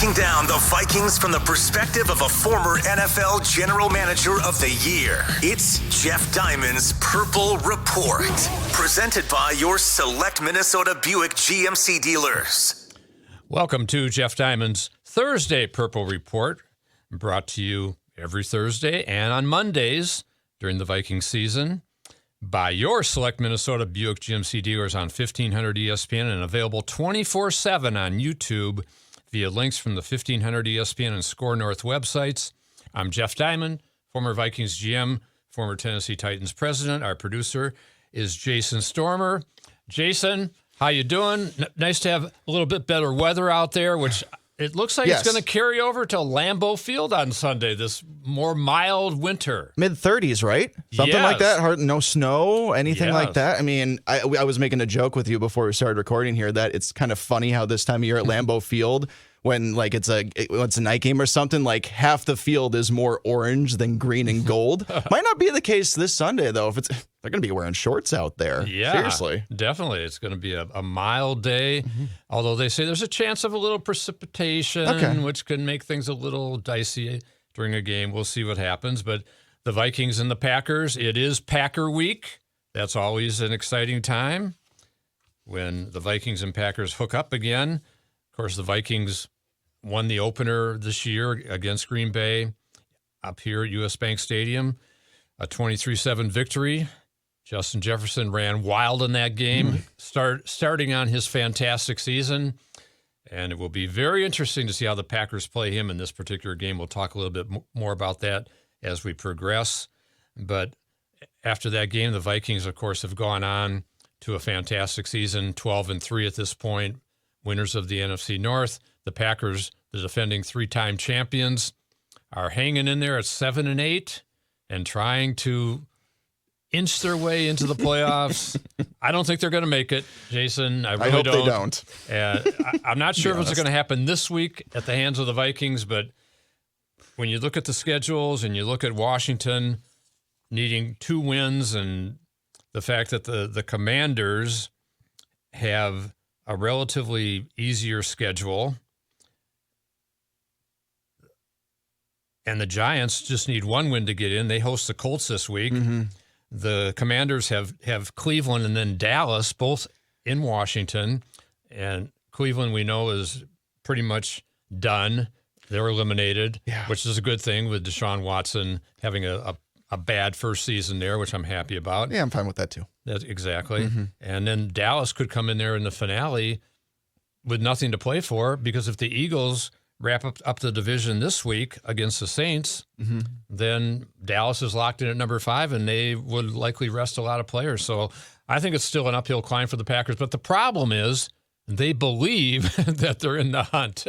Breaking down the Vikings from the perspective of a former NFL General Manager of the Year. It's Jeff Diamond's Purple Report. Presented by your select Minnesota Buick GMC dealers. Welcome to Jeff Diamond's Thursday Purple Report. Brought to you every Thursday and on Mondays during the Viking season by your select Minnesota Buick GMC dealers on 1500 ESPN and available 24/7 on YouTube via links from the 1500 ESPN and Score North websites. I'm Jeff Diamond, former Vikings GM, former Tennessee Titans president. Our producer is Jason Stormer. Jason, how you doing? Nice to have a little bit better weather out there, which it looks like it's going to carry over to Lambeau Field on Sunday, this more mild winter. Mid-30s, right? Something like that? No snow, anything like that? I mean, I was making a joke with you before we started recording here that it's kind of funny how this time of year at Lambeau Field, when like it's a night game or something, like half the field is more orange than green and gold. Might not be the case this Sunday, though. They're going to be wearing shorts out there. Yeah, seriously. Definitely. It's going to be a mild day, although they say there's a chance of a little precipitation, which can make things a little dicey during a game. We'll see what happens. But the Vikings and the Packers, it is Packer Week. That's always an exciting time when the Vikings and Packers hook up again. Of course, the Vikings won the opener this year against Green Bay up here at US Bank Stadium, a 23-7 victory. Justin Jefferson ran wild in that game, starting on his fantastic season. And it will be very interesting to see how the Packers play him in this particular game. We'll talk a little bit more about that as we progress. But after that game, the Vikings, of course, have gone on to a fantastic season, 12-3 at this point, winners of the NFC North. The Packers, the defending three-time champions, are hanging in there at 7-8 and trying to inch their way into the playoffs. I don't think they're going to make it, Jason. I hope they don't. I'm not sure if it's going to happen this week at the hands of the Vikings, but when you look at the schedules and you look at Washington needing 2 wins and the fact that the Commanders have a relatively easier schedule and the Giants just need 1 win to get in. They host the Colts this week. The Commanders have Cleveland and then Dallas, both in Washington. And Cleveland, we know, is pretty much done. They're eliminated, which is a good thing with Deshaun Watson having a bad first season there, which I'm happy about. Yeah, I'm fine with that too. That's exactly. And then Dallas could come in there in the finale with nothing to play for, because if the Eagles wrap up the division this week against the Saints, then Dallas is locked in at number 5, and they would likely rest a lot of players. So I think it's still an uphill climb for the Packers. But the problem is they believe that they're in the hunt.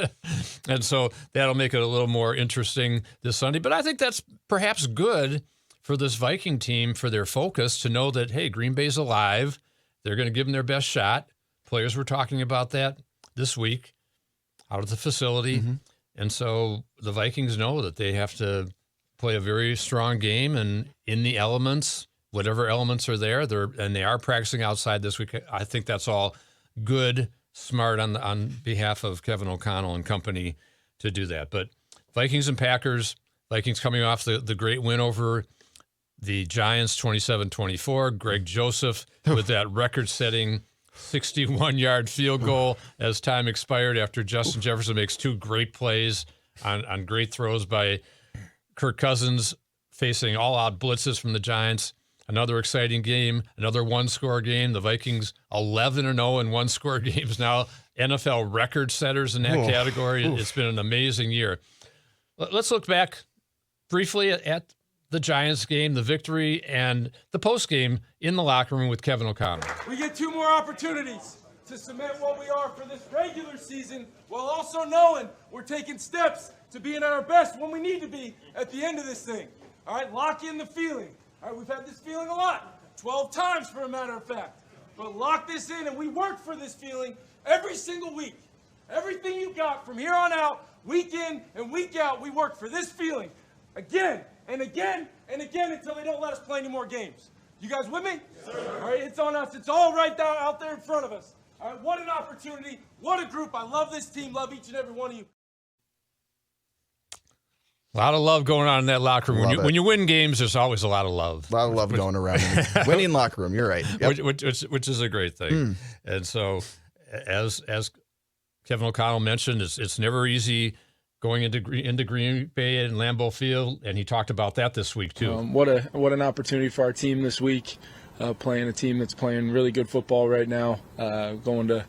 And so that'll make it a little more interesting this Sunday. But I think that's perhaps good for this Viking team, for their focus, to know that, hey, Green Bay's alive. They're going to give them their best shot. Players were talking about that this week out of the facility. And so the Vikings know that they have to play a very strong game and in the elements, whatever elements are there, and they are practicing outside this week. I think that's all good, smart on behalf of Kevin O'Connell and company to do that. But Vikings and Packers, Vikings coming off the great win over the Giants, 27-24. Greg Joseph with that record-setting 61-yard field goal as time expired after Justin Jefferson makes 2 great plays on great throws by Kirk Cousins, facing all-out blitzes from the Giants. Another exciting game, another one-score game. The Vikings 11-0 in one-score games now, NFL record setters in that category. It's been an amazing year. Let's look back briefly at the Giants game, the victory, and the postgame in the locker room with Kevin O'Connell. We get 2 more opportunities to cement what we are for this regular season, while also knowing we're taking steps to being at our best when we need to be at the end of this thing. All right, lock in the feeling. All right, we've had this feeling a lot, 12 times for a matter of fact. But lock this in, and we work for this feeling every single week. Everything you got from here on out, week in and week out, we work for this feeling again and again and again until they don't let us play any more games. You guys with me? Yes, sir. All right, it's on us. It's all right down out there in front of us. All right, what an opportunity. What a group. I love this team. Love each and every one of you. A lot of love going on in that locker room. When you win games, there's always a lot of love. A lot of love going around. Winning locker room. You're right. Yep. Which is a great thing. And so, as Kevin O'Connell mentioned, it's never easy going into Green Bay and Lambeau Field, and he talked about that this week too. What an opportunity for our team this week, playing a team that's playing really good football right now. Going to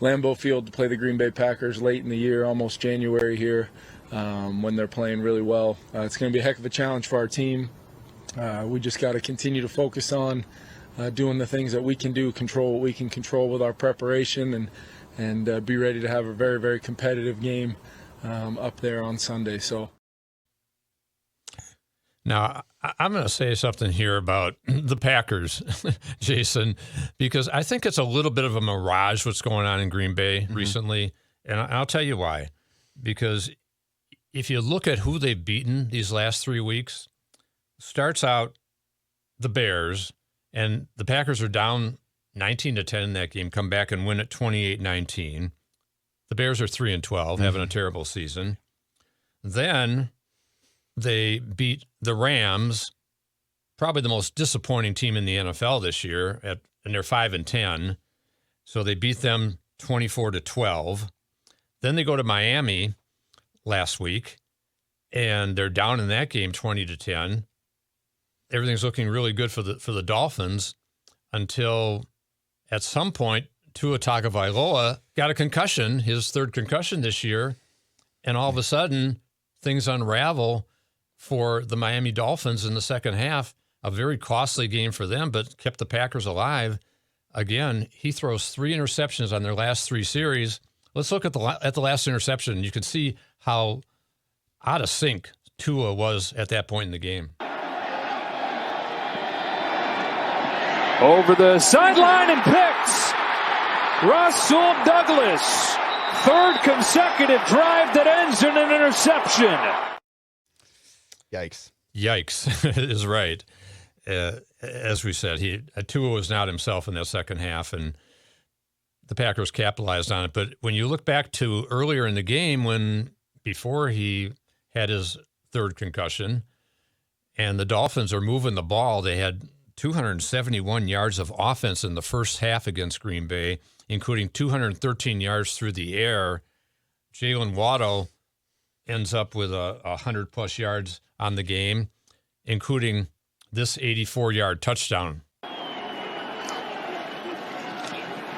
Lambeau Field to play the Green Bay Packers late in the year, almost January here. When they're playing really well. It's going to be a heck of a challenge for our team. We just got to continue to focus on doing the things that we can do, control what we can control with our preparation, and be ready to have a very, very competitive game up there on Sunday. So, now I'm going to say something here about the Packers, Jason, because I think it's a little bit of a mirage what's going on in Green Bay recently, and I'll tell you why. Because if you look at who they've beaten these last 3 weeks, starts out the Bears, and the Packers are down 19-10 in that game, come back and win it 28-19. The Bears are 3-12, having a terrible season. Then they beat the Rams, probably the most disappointing team in the NFL this year, and they're 5-10. So they beat them 24-12. Then they go to Miami last week, and they're down in that game 20-10. Everything's looking really good for the Dolphins until at some point Tua Tagovailoa got a concussion, his third concussion this year, and all of a sudden things unravel for the Miami Dolphins in the second half. A very costly game for them, but kept the Packers alive. Again, he throws 3 interceptions on their last 3 series. Let's look at the last interception. You can see how out of sync Tua was at that point in the game. Over the sideline and picks. Russell Douglas. Third consecutive drive that ends in an interception. Yikes. Yikes is right. As we said, Tua was not himself in that second half, and the Packers capitalized on it. But when you look back to earlier in the game, before he had his third concussion, and the Dolphins are moving the ball, they had 271 yards of offense in the first half against Green Bay, including 213 yards through the air. Jalen Waddle ends up with 100-plus yards on the game, including this 84-yard touchdown.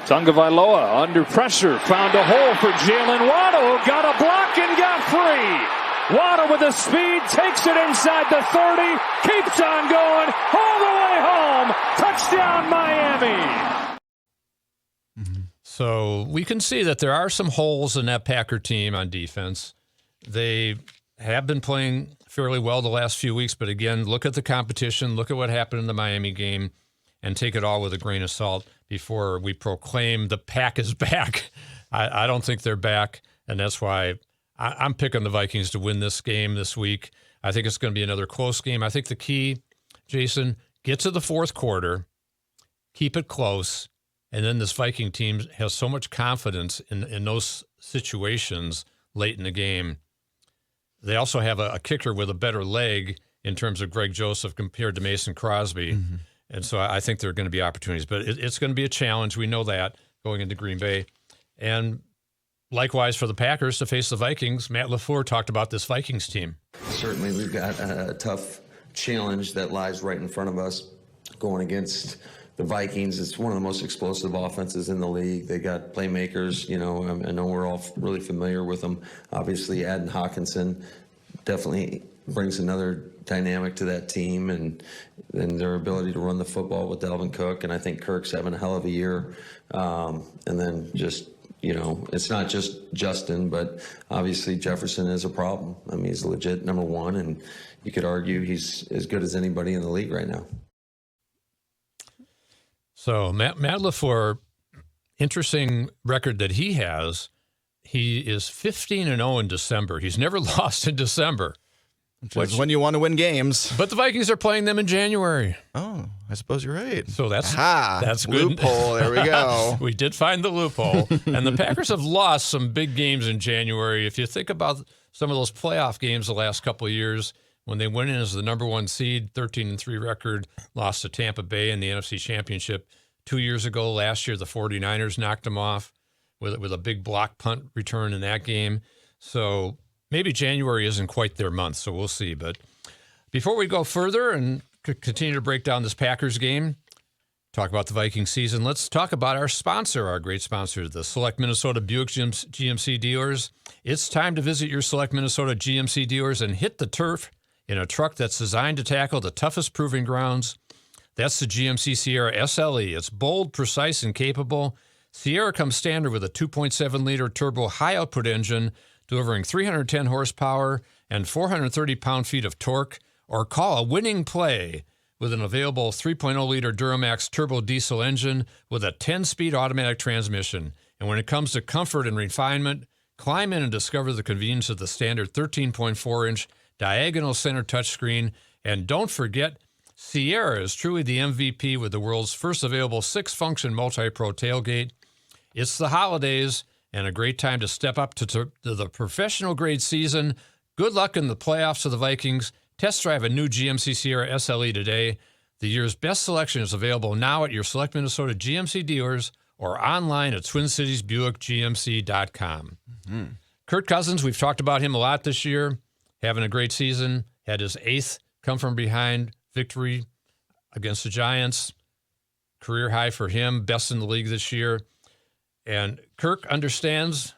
Tagovailoa under pressure, found a hole for Jalen Waddle, got a block and got free. Waddle with the speed, takes it inside the 30, keeps on going, all the way home. Touchdown, Miami. So we can see that there are some holes in that Packer team on defense. They have been playing fairly well the last few weeks, but again, look at the competition, look at what happened in the Miami game, and take it all with a grain of salt before we proclaim the Pack is back. I don't think they're back, and that's why I'm picking the Vikings to win this game this week. I think it's going to be another close game. I think the key, Jason, get to the fourth quarter, keep it close, and then this Viking team has so much confidence in those situations late in the game. They also have a kicker with a better leg in terms of Greg Joseph compared to Mason Crosby. Mm-hmm. And so I think there are going to be opportunities. But it's going to be a challenge. We know that going into Green Bay. And likewise for the Packers to face the Vikings, Matt LaFleur talked about this Vikings team. Certainly we've got a tough challenge that lies right in front of us going against the Vikings. It's one of the most explosive offenses in the league. They got playmakers, I know we're all really familiar with them. Obviously, Adden Hawkinson definitely brings another dynamic to that team, and their ability to run the football with Dalvin Cook. And I think Kirk's having a hell of a year. And then just, it's not just Justin, but obviously Jefferson is a problem. I mean, he's legit number one, and you could argue he's as good as anybody in the league right now. So Matt LaFleur, interesting record that he has. He is 15-0 in December. He's never lost in December. Which is when you want to win games. But the Vikings are playing them in January. Oh, I suppose you're right. So that's good. Loophole. There we go. We did find the loophole. And the Packers have lost some big games in January. If you think about some of those playoff games the last couple of years when they went in as the number 1 seed, 13-3 record, lost to Tampa Bay in the NFC Championship 2 years ago. Last year, the 49ers knocked them off with a big block punt return in that game. So maybe January isn't quite their month, so we'll see. But before we go further and continue to break down this Packers game, talk about the Viking season, let's talk about our sponsor, our great sponsor, the Select Minnesota Buick GMC dealers. It's time to visit your Select Minnesota GMC dealers and hit the turf in a truck that's designed to tackle the toughest proving grounds. That's the GMC Sierra SLE. It's bold, precise, and capable. Sierra comes standard with a 2.7-liter turbo high-output engine, delivering 310 horsepower and 430 pound-feet of torque, or call a winning play with an available 3.0-liter Duramax turbo diesel engine with a 10-speed automatic transmission. And when it comes to comfort and refinement, climb in and discover the convenience of the standard 13.4-inch diagonal center touchscreen. And don't forget, Sierra is truly the MVP with the world's first available 6-function multi-pro tailgate. It's the holidays and a great time to step up to the professional-grade season. Good luck in the playoffs of the Vikings. Test drive a new GMC Sierra SLE today. The year's best selection is available now at your Select Minnesota GMC dealers or online at TwinCitiesBuickGMC.com. Mm-hmm. Kirk Cousins, we've talked about him a lot this year, having a great season, had his 8th come-from-behind victory against the Giants. Career high for him, best in the league this year. And Kirk understands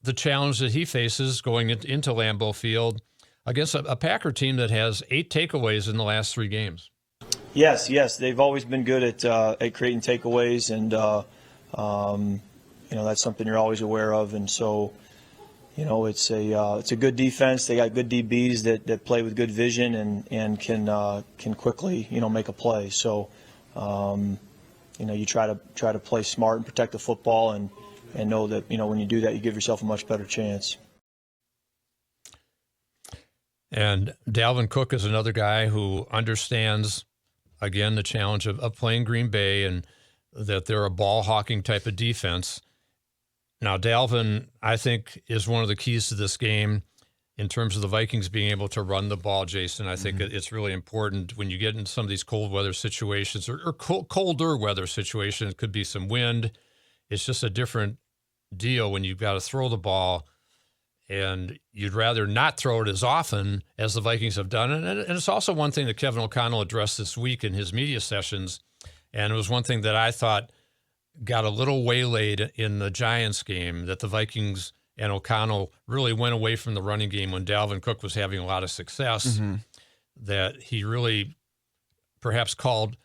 the challenge that he faces going into Lambeau Field against a Packer team that has 8 takeaways in the last 3 games. Yes, they've always been good at creating takeaways, and that's something you're always aware of. And so, it's a good defense. They got good DBs that play with good vision and can quickly make a play. So, you try to play smart and protect the football, and know that when you do that, you give yourself a much better chance. And Dalvin Cook is another guy who understands, again, the challenge of playing Green Bay and that they're a ball-hawking type of defense. Now, Dalvin, I think, is one of the keys to this game in terms of the Vikings being able to run the ball, Jason. I think it's really important when you get into some of these cold weather situations or colder weather situations. It could be some wind. It's just a different deal when you've got to throw the ball, and you'd rather not throw it as often as the Vikings have done. And it's also one thing that Kevin O'Connell addressed this week in his media sessions, and it was one thing that I thought got a little waylaid in the Giants game, that the Vikings and O'Connell really went away from the running game when Dalvin Cook was having a lot of success, that he really perhaps called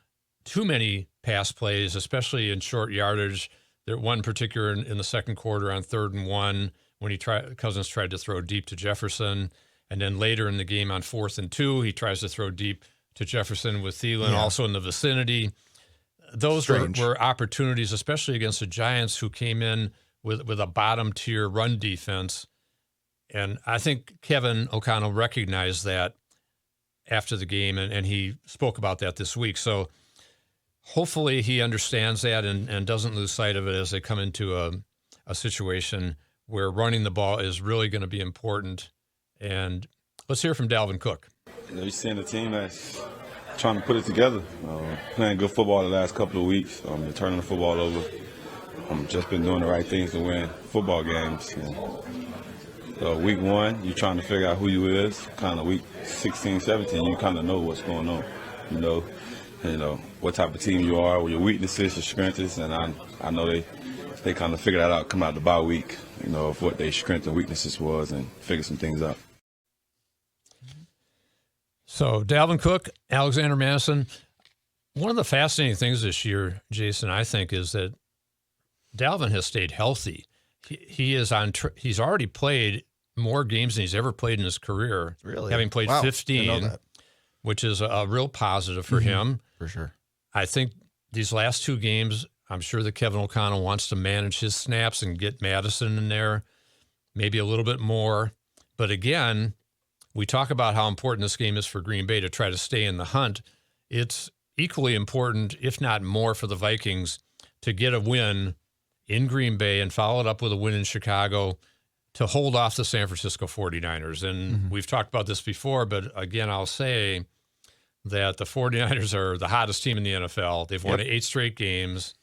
too many pass plays, especially in short yardage. There one particular in the second quarter on 3rd and 1 when Cousins tried to throw deep to Jefferson. And then later in the game on 4th and 2, he tries to throw deep to Jefferson with Thielen also in the vicinity. Those were opportunities, especially against the Giants, who came in with a bottom-tier run defense. And I think Kevin O'Connell recognized that after the game, and he spoke about that this week. So hopefully he understands that and doesn't lose sight of it as they come into a situation where running the ball is really going to be important. And let's hear from Dalvin Cook. You're seeing a team that's trying to put it together, playing good football the last couple of weeks, turning the football over. Just been doing the right things to win football games. And, week 1, you're trying to figure out who you is. Kind of week 16, 17, you kind of know what's going on. You know what type of team you are, what your weaknesses, your strengths, and I know they kind of figured that out coming out the bye week. Of what their strengths and weaknesses was, and figure some things out. So Dalvin Cook, Alexander Madison. One of the fascinating things this year, Jason, I think, is that Dalvin has stayed healthy. He is on. He's already played more games than he's ever played in his career. Really, having played 15, which is a real positive for him. For sure. I think these last 2 games, I'm sure that Kevin O'Connell wants to manage his snaps and get Madison in there, maybe a little bit more. But again, we talk about how important this game is for Green Bay to try to stay in the hunt. It's equally important, if not more, for the Vikings to get a win in Green Bay and follow it up with a win in Chicago to hold off the San Francisco 49ers. And we've talked about this before, but again, I'll say that the 49ers are the hottest team in the NFL. They've won 8 straight games.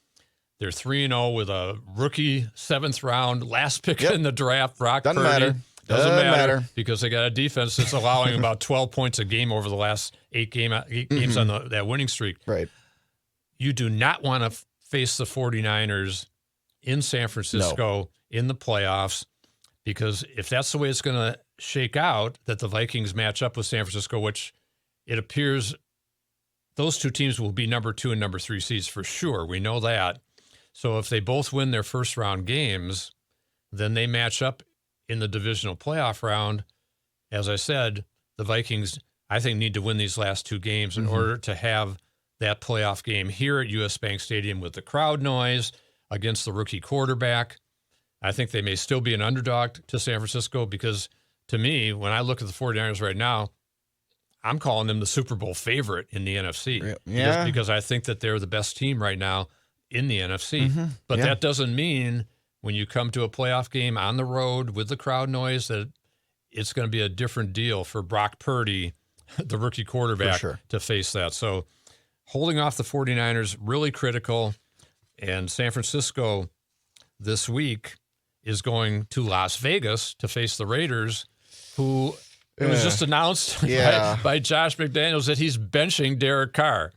They're 3-0 with a rookie 7th round last pick in the draft, Brock Purdy. Doesn't matter because they got a defense that's allowing about 12 points a game over the last 8 games on that winning streak. Right. You do not want to face the 49ers in San Francisco in the playoffs, because if that's the way it's going to shake out, that the Vikings match up with San Francisco, which it appears those two teams will be number 2 and number 3 seeds for sure. We know that. So if they both win their first round games, then they match up in the divisional playoff round. As I said, the Vikings, I think, need to win these last 2 games in order to have that playoff game here at US Bank Stadium with the crowd noise against the rookie quarterback. I think they may still be an underdog to San Francisco because, to me, when I look at the 49ers right now, I'm calling them the Super Bowl favorite in the NFC. Yeah. Because I think that they're the best team right now in the NFC. But that doesn't mean when you come to a playoff game on the road with the crowd noise that it's going to be a different deal for Brock Purdy, the rookie quarterback, to face that. So holding off the 49ers, really critical. And San Francisco this week is going to Las Vegas to face the Raiders, who it was just announced by Josh McDaniels that he's benching Derek Carr.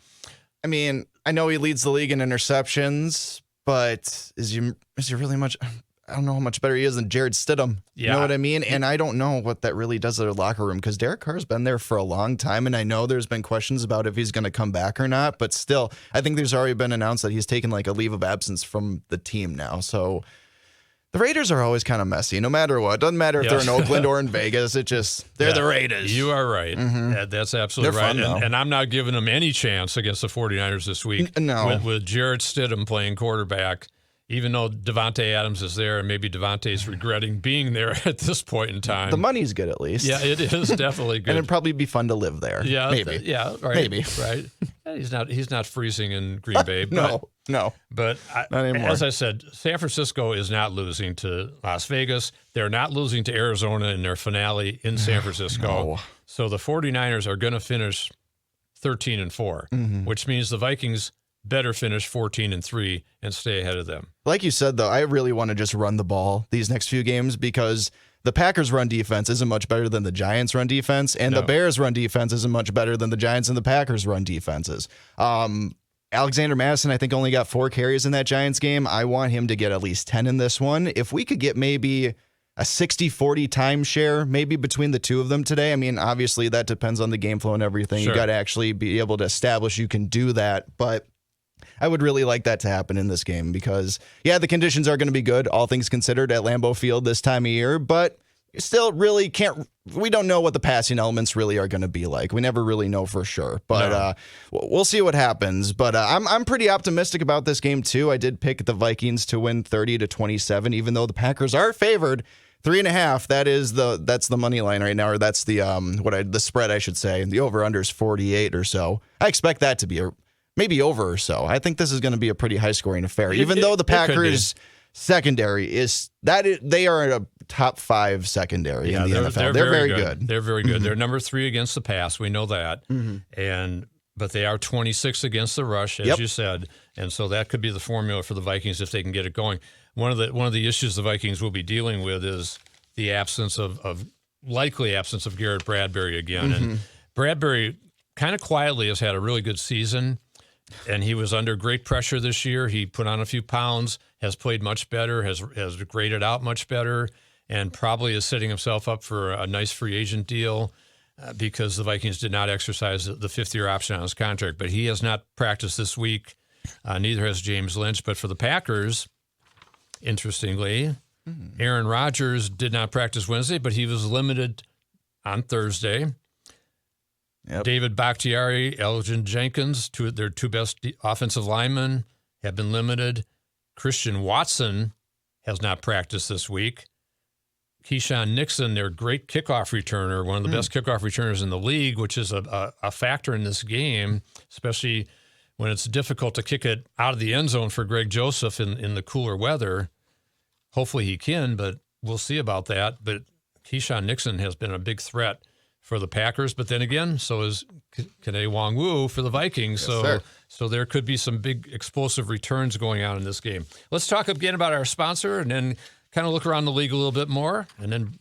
I mean, I know he leads the league in interceptions, but is he really much? I don't know how much better he is than Jared Stidham. You know what I mean? And I don't know what that really does to their locker room, because Derek Carr's been there for a long time, and I know there's been questions about if he's going to come back or not, but still, I think there's already been announced that he's taken like a leave of absence from the team now. So the Raiders are always kind of messy, no matter what. Doesn't matter if they're in Oakland or in Vegas. They're the Raiders. You are right. That's absolutely they're right. Fun, and I'm not giving them any chance against the 49ers this week. No. With Jarrett Stidham playing quarterback, even though Devontae Adams is there, and maybe Devontae's regretting being there at this point in time. The money's good, at least. Yeah, it is definitely good. And it'd probably be fun to live there. Yeah, maybe. Right. Maybe. Right. He's not freezing in Green Bay. No. But not anymore. As I said, San Francisco is not losing to Las Vegas. They're not losing to Arizona in their finale in San Francisco. No. So the 49ers are going to finish 13-4, which means the Vikings better finish 14-3 and stay ahead of them. Like you said, though, I really want to just run the ball these next few games, because the Packers' run defense isn't much better than the Giants' run defense, and the Bears' run defense isn't much better than the Giants and the Packers' run defenses. Alexander Madison, I think, only got 4 carries in that Giants game. I want him to get at least 10 in this one. If we could get maybe a 60-40 timeshare, maybe between the two of them today. I mean, obviously, that depends on the game flow and everything. Sure. You got to actually be able to establish you can do that, but I would really like that to happen in this game because, the conditions are going to be good, all things considered, at Lambeau Field this time of year, but still really we don't know what the passing elements really are going to be like. We never really know for sure, but we'll see what happens. But I'm pretty optimistic about this game too. I did pick the Vikings to win 30-27, even though the Packers are favored 3.5. That's the money line right now, or that's the spread, I should say. The over/under is 48 or so. I expect that to be maybe over or so. I think this is going to be a pretty high-scoring affair, even though the Packers' secondary they are a top 5 secondary in the NFL. They're very good. They're very good. They're number 3 against the pass. We know that. But they are 26 against the rush, as you said, and so that could be the formula for the Vikings if they can get it going. One of the issues the Vikings will be dealing with is the likely absence of Garrett Bradbury again. And Bradbury kind of quietly has had a really good season. And he was under great pressure this year. He put on a few pounds, has played much better, has graded out much better, and probably is setting himself up for a nice free agent deal because the Vikings did not exercise the 5th-year option on his contract. But he has not practiced this week. Neither has James Lynch. But for the Packers, interestingly, Aaron Rodgers did not practice Wednesday, but he was limited on Thursday. David Bakhtiari, Elgin Jenkins, their 2 best offensive linemen, have been limited. Christian Watson has not practiced this week. Keyshawn Nixon, their great kickoff returner, one of the best kickoff returners in the league, which is a factor in this game, especially when it's difficult to kick it out of the end zone for Greg Joseph in the cooler weather. Hopefully he can, but we'll see about that. But Keyshawn Nixon has been a big threat for the Packers. But then again, so is Kene Nwangwu for the Vikings. Yes, so there could be some big explosive returns going on in this game. Let's talk again about our sponsor and then kind of look around the league a little bit more and then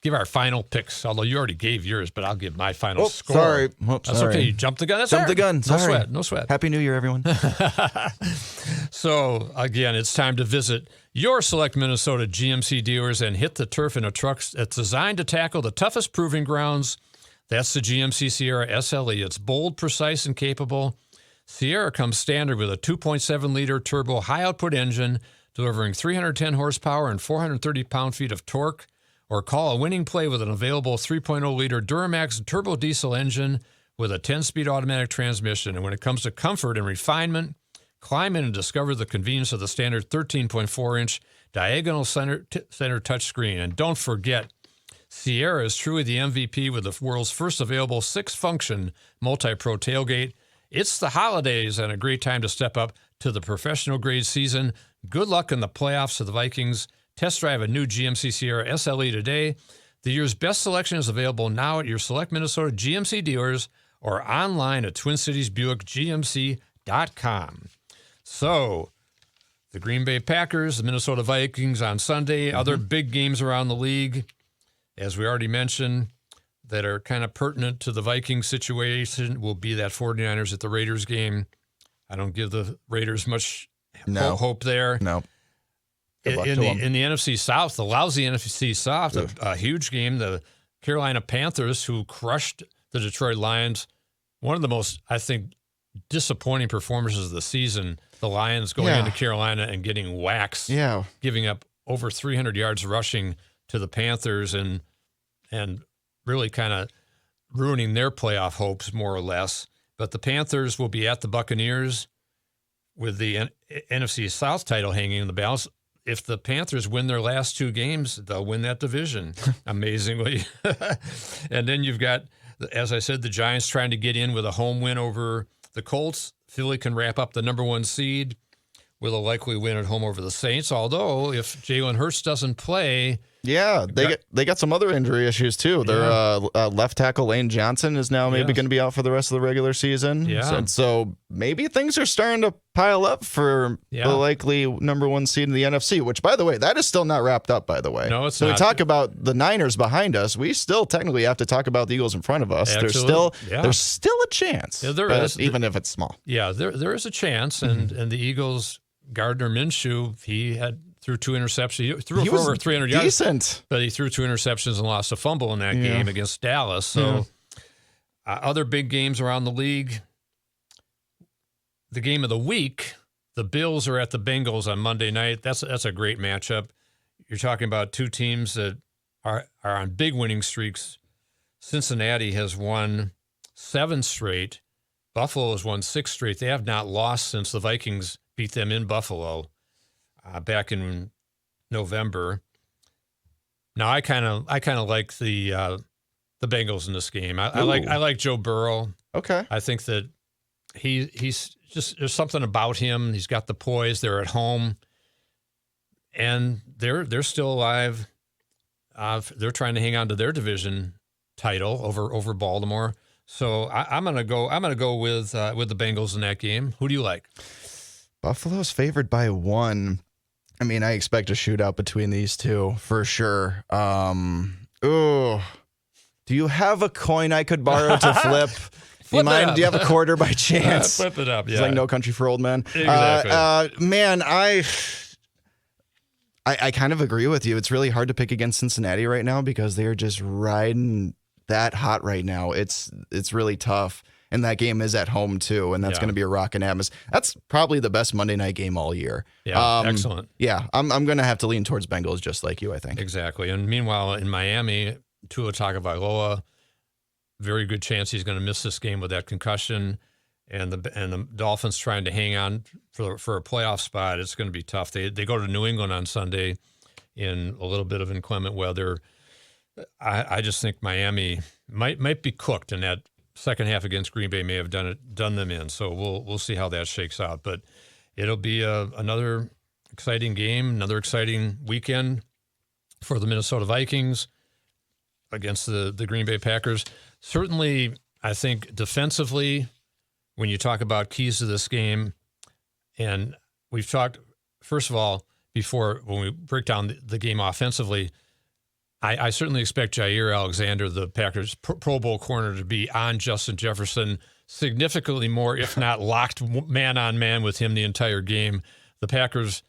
give our final picks. Although you already gave yours, but I'll give my final score. Sorry. That's okay. You jumped the gun. That's Jumped the gun. Sorry. No sweat. Happy New Year, everyone. So, again, it's time to visit your select Minnesota GMC dealers and hit the turf in a truck that's designed to tackle the toughest proving grounds. That's the GMC Sierra SLE. It's bold, precise, and capable. Sierra comes standard with a 2.7-liter turbo high-output engine delivering 310 horsepower and 430 pound-feet of torque. Or call a winning play with an available 3.0-liter Duramax turbo diesel engine with a 10-speed automatic transmission. And when it comes to comfort and refinement, climb in and discover the convenience of the standard 13.4-inch diagonal center touchscreen. And don't forget, Sierra is truly the MVP with the world's first available 6-function multi-pro tailgate. It's the holidays and a great time to step up to the professional-grade season. Good luck in the playoffs of the Vikings. Test drive a new GMC Sierra SLE today. The year's best selection is available now at your select Minnesota GMC dealers or online at TwinCitiesBuickGMC.com. So, the Green Bay Packers, the Minnesota Vikings on Sunday, other big games around the league, as we already mentioned, that are kind of pertinent to the Vikings situation will be that 49ers at the Raiders game. I don't give the Raiders much hope there. No. In the NFC South, the lousy NFC South, a huge game, the Carolina Panthers, who crushed the Detroit Lions. One of the most, I think, disappointing performances of the season. The Lions going into Carolina and getting waxed, giving up over 300 yards rushing to the Panthers and really kind of ruining their playoff hopes, more or less. But the Panthers will be at the Buccaneers with the NFC South title hanging in the balance. If the Panthers win their last 2 games, they'll win that division, amazingly. And then you've got, as I said, the Giants trying to get in with a home win over the Colts. Philly can wrap up the number 1 seed with a likely win at home over the Saints. Although, if Jalen Hurts doesn't play... Yeah, they got some other injury issues, too. Their left tackle, Lane Johnson, is now maybe going to be out for the rest of the regular season. Yeah. So maybe things are starting to pile up for the likely number 1 seed in the NFC, which, by the way, that is still not wrapped up, by the way. No, it's not. So we talk about the Niners behind us. We still technically have to talk about the Eagles in front of us. Absolutely. There's still a chance. Yeah, there is. Even if it's small. Yeah, there is a chance. And the Eagles, Gardner Minshew, he threw 2 interceptions. He threw for over 300 yards. Decent. But he threw 2 interceptions and lost a fumble in that game against Dallas. So other big games around the league. The game of the week, the Bills are at the Bengals on Monday night. That's a great matchup. You're talking about 2 teams that are on big winning streaks. Cincinnati has won 7 straight. Buffalo has won 6 straight. They have not lost since the Vikings beat them in Buffalo back in November. Now I kind of like the Bengals in this game. I like Joe Burrow. Okay. I think that he's just, there's something about him. He's got the poise. They're at home, and they're still alive. They're trying to hang on to their division title over Baltimore. So I'm gonna go with the Bengals in that game. Who do you like? Buffalo's favored by 1. I mean, I expect a shootout between these two for sure. Do you have a coin I could borrow to flip? Do you have a quarter by chance? Flip it up, yeah. It's like No Country for Old Men. Exactly. Man, I kind of agree with you. It's really hard to pick against Cincinnati right now because they are just riding that hot right now. It's really tough. And that game is at home, too, and that's going to be a rockin' atmosphere. That's probably the best Monday night game all year. Yeah, excellent. Yeah, I'm going to have to lean towards Bengals just like you, I think. Exactly. And meanwhile, in Miami, Tua Tagovailoa, very good chance he's going to miss this game with that concussion. And the Dolphins trying to hang on for a playoff spot. It's going to be tough. They go to New England on Sunday in a little bit of inclement weather. I just think Miami might be cooked in that second half against Green Bay, may have done them in. So we'll see how that shakes out. But it'll be another exciting game, another exciting weekend for the Minnesota Vikings against the Green Bay Packers. Certainly, I think defensively, when you talk about keys to this game, and we've talked, first of all, before when we break down the game offensively, I certainly expect Jair Alexander, the Packers' Pro Bowl corner, to be on Justin Jefferson significantly more, if not locked man-on-man with him the entire game. The Packers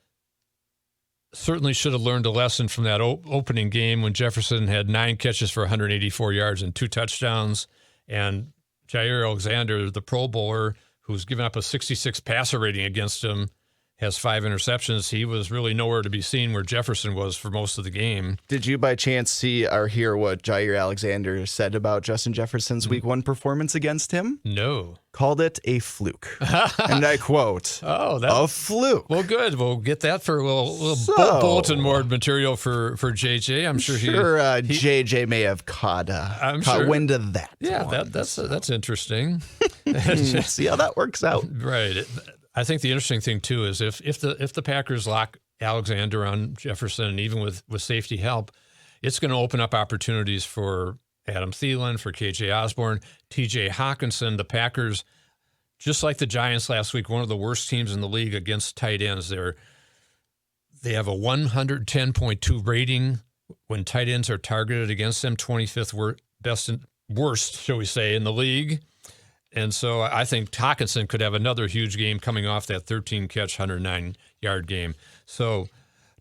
certainly should have learned a lesson from that opening game when Jefferson had 9 catches for 184 yards and 2 touchdowns. And Jair Alexander, the Pro Bowler, who's given up a 66 passer rating against him, has 5 interceptions. He was really nowhere to be seen where Jefferson was for most of the game. Did you by chance see or hear what Jair Alexander said about Justin Jefferson's Week 1 performance against him? No. Called it a fluke. And I quote, a fluke. Well, good. We'll get that for a little bulletin board material for JJ. I'm sure JJ may have caught wind of that. Yeah, that's interesting. We'll see how that works out. Right. I think the interesting thing, too, is if the Packers lock Alexander on Jefferson, and even with safety help, it's going to open up opportunities for Adam Thielen, for KJ Osborne, TJ Hawkinson. The Packers, just like the Giants last week, one of the worst teams in the league against tight ends. They have a 110.2 rating when tight ends are targeted against them, 25th worst, shall we say, in the league. And so I think Hawkinson could have another huge game coming off that 13-catch, 109-yard game. So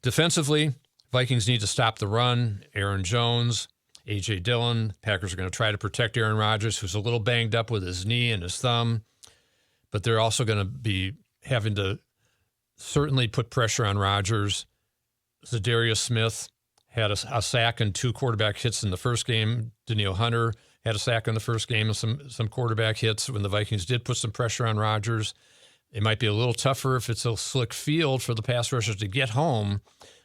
defensively, Vikings need to stop the run. Aaron Jones, A.J. Dillon. Packers are going to try to protect Aaron Rodgers, who's a little banged up with his knee and his thumb. But they're also going to be having to certainly put pressure on Rodgers. Zadarius Smith had a sack and 2 quarterback hits in the first game. Danielle Hunter had a sack in the first game and some quarterback hits when the Vikings did put some pressure on Rodgers. It might be a little tougher if it's a slick field for the pass rushers to get home,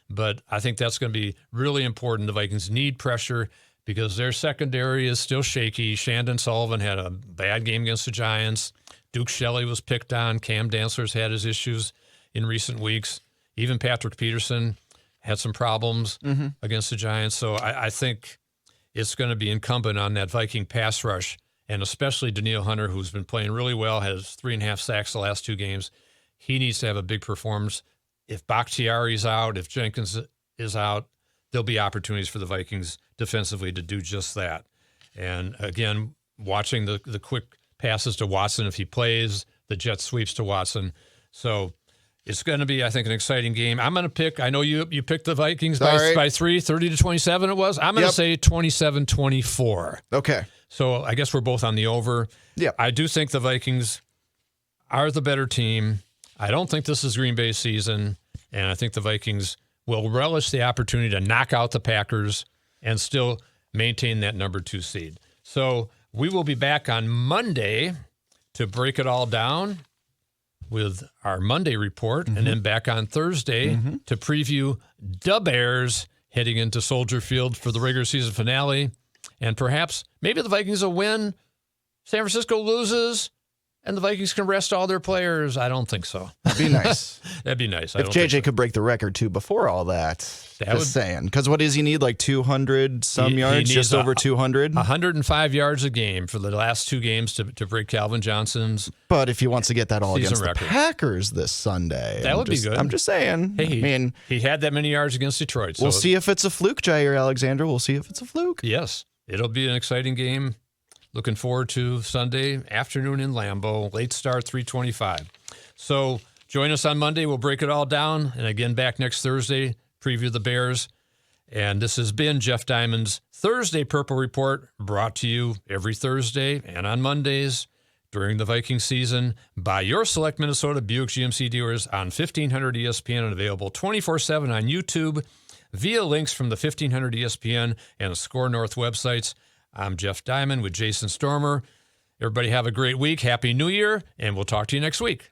but I think that's going to be really important. The Vikings need pressure because their secondary is still shaky. Shandon Sullivan had a bad game against the Giants. Duke Shelley was picked on. Cam Dantzler's had his issues in recent weeks. Even Patrick Peterson had some problems against the Giants. So I think it's going to be incumbent on that Viking pass rush, and especially Danielle Hunter, who's been playing really well, has 3.5 sacks the last 2 games. He needs to have a big performance. If Bakhtiari's out, if Jenkins is out, there'll be opportunities for the Vikings defensively to do just that. And again, watching the quick passes to Watson if he plays, the jet sweeps to Watson. So it's going to be, I think, an exciting game. I'm going to pick, I know you picked the Vikings by 3, 30-27 it was. I'm going to say 27-24. Okay. So I guess we're both on the over. Yeah. I do think the Vikings are the better team. I don't think this is Green Bay's season, and I think the Vikings will relish the opportunity to knock out the Packers and still maintain that number 2 seed. So we will be back on Monday to break it all down with our Monday report, and then back on Thursday to preview the Bears heading into Soldier Field for the regular season finale. And perhaps maybe the Vikings will win, San Francisco loses, and the Vikings can rest all their players. I don't think so. That'd be nice. That'd be nice. If JJ could break the record, too, before all that. Just saying. Because what does he need, like 200 some yards? Just over 200? 105 yards a game for the last 2 games to break Calvin Johnson's. But if he wants to get that all against record. The Packers this Sunday. That would be good. I'm just saying. Hey, he had that many yards against Detroit. So we'll see if it's a fluke, Jair Alexander. We'll see if it's a fluke. Yes. It'll be an exciting game. Looking forward to Sunday afternoon in Lambeau. Late start, 3:25. So join us on Monday. We'll break it all down. And again, back next Thursday, preview the Bears. And this has been Jeff Diamond's Thursday Purple Report, brought to you every Thursday and on Mondays during the Viking season by your select Minnesota Buick GMC dealers on 1500 ESPN and available 24/7 on YouTube via links from the 1500 ESPN and Score North websites. I'm Jeff Diamond with Jason Stormer. Everybody have a great week. Happy New Year, and we'll talk to you next week.